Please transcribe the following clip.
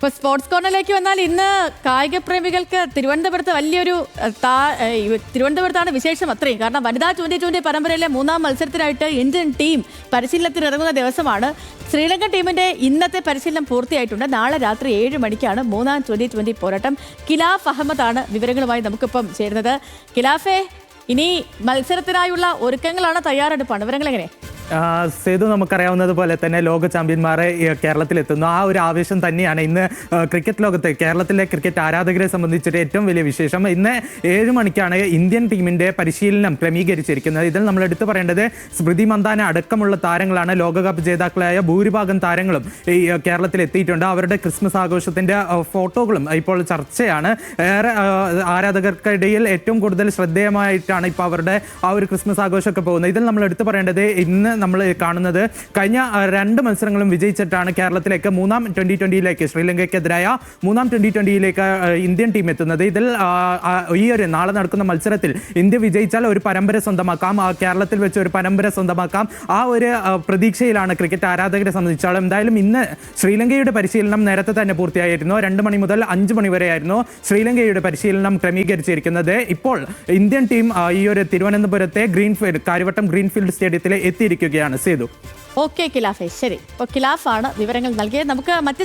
ഇപ്പൊ സ്പോർട്സ് കോർണറിലേക്ക് വന്നാൽ ഇന്ന് കായിക പ്രേമികൾക്ക് തിരുവനന്തപുരത്ത് വലിയൊരു തിരുവനന്തപുരത്താണ് വിശേഷം അത്രയും. കാരണം വനിതാ 2020 പരമ്പരയിലെ മൂന്നാം മത്സരത്തിനായിട്ട് ഇന്ത്യൻ ടീം പരിശീലനത്തിന് ഇറങ്ങുന്ന ദിവസമാണ്. ശ്രീലങ്കൻ ടീമിന്റെ ഇന്നത്തെ പരിശീലനം പൂർത്തിയായിട്ടുണ്ട്. നാളെ രാത്രി 7 മണിക്കാണ് മൂന്നാം 2020 പോരാട്ടം. കിലാഫ് അഹമ്മദാണ് വിവരങ്ങളുമായി നമുക്കിപ്പം ചേരുന്നത്. കിലാഫെ, ഇനി മത്സരത്തിനായുള്ള ഒരുക്കങ്ങളാണ്, തയ്യാറെടുപ്പാണ്, വിവരങ്ങൾ എങ്ങനെ? സേതു, നമുക്കറിയാവുന്നത് പോലെ തന്നെ ലോക ചാമ്പ്യന്മാരെ കേരളത്തിലെത്തുന്നു. ആ ഒരു ആവേശം തന്നെയാണ് ഇന്ന് ക്രിക്കറ്റ് ലോകത്ത് കേരളത്തിലെ ക്രിക്കറ്റ് ആരാധകരെ സംബന്ധിച്ചിട്ട് ഏറ്റവും വലിയ വിശേഷം. ഇന്ന് 7 മണിക്കാണ് ഇന്ത്യൻ ടീമിന്റെ പരിശീലനം ക്രമീകരിച്ചിരിക്കുന്നത്. ഇതിൽ നമ്മൾ എടുത്തു പറയേണ്ടത് സ്മൃതി മന്ദാന അടക്കമുള്ള താരങ്ങളാണ്. ലോകകപ്പ് ജേതാക്കളായ ഭൂരിഭാഗം താരങ്ങളും ഈ കേരളത്തിൽ എത്തിയിട്ടുണ്ട്. അവരുടെ ക്രിസ്മസ് ആഘോഷത്തിന്റെ ഫോട്ടോകളും ഇപ്പോൾ ചർച്ചയാണ്. ഏറെ ആരാധകർക്കിടയിൽ ഏറ്റവും കൂടുതൽ ശ്രദ്ധേയമായിട്ടാണ് ഇപ്പോൾ അവരുടെ ആ ഒരു ക്രിസ്മസ് ആഘോഷമൊക്കെ പോകുന്നത്. ഇതിൽ നമ്മൾ എടുത്തു പറയേണ്ടത് ഇന്ന് നമ്മൾ കാണുന്നത് കഴിഞ്ഞ 2 മത്സരങ്ങളും വിജയിച്ചിട്ടാണ് കേരളത്തിലേക്ക് മൂന്നാം 2020യിലേക്ക് ശ്രീലങ്കയ്ക്കെതിരായ മൂന്നാം 2020യിലേക്ക് ഇന്ത്യൻ ടീം എത്തുന്നത്. ഇതിൽ ഈ ഒരു നാളെ നടക്കുന്ന മത്സരത്തിൽ ഇന്ത്യ വിജയിച്ചാൽ ഒരു പരമ്പര സ്വന്തമാക്കാം, കേരളത്തിൽ വെച്ച് ഒരു പരമ്പര സ്വന്തമാക്കാം. ആ ഒരു പ്രതീക്ഷയിലാണ് ക്രിക്കറ്റ് ആരാധകരെ സംബന്ധിച്ചാലും. എന്തായാലും ഇന്ന് ശ്രീലങ്കയുടെ പരിശീലനം നേരത്തെ തന്നെ പൂർത്തിയായിരുന്നു. 2 മണി മുതൽ 5 മണി വരെയായിരുന്നു ശ്രീലങ്കയുടെ പരിശീലനം ക്രമീകരിച്ചിരിക്കുന്നത്. ഇപ്പോൾ ഇന്ത്യൻ ടീം ഈ ഒരു തിരുവനന്തപുരത്തെ കാര്യവട്ടം ഗ്രീൻഫീൽഡ് സ്റ്റേഡിയത്തിൽ എത്തിയിരിക്കുകയാണ്. സേതു. ഓക്കെ കിലാഫെ, ശരി. ഇപ്പോൾ കിലാഫാണ് വിവരങ്ങൾ നൽകിയത്. നമുക്ക് മറ്റ്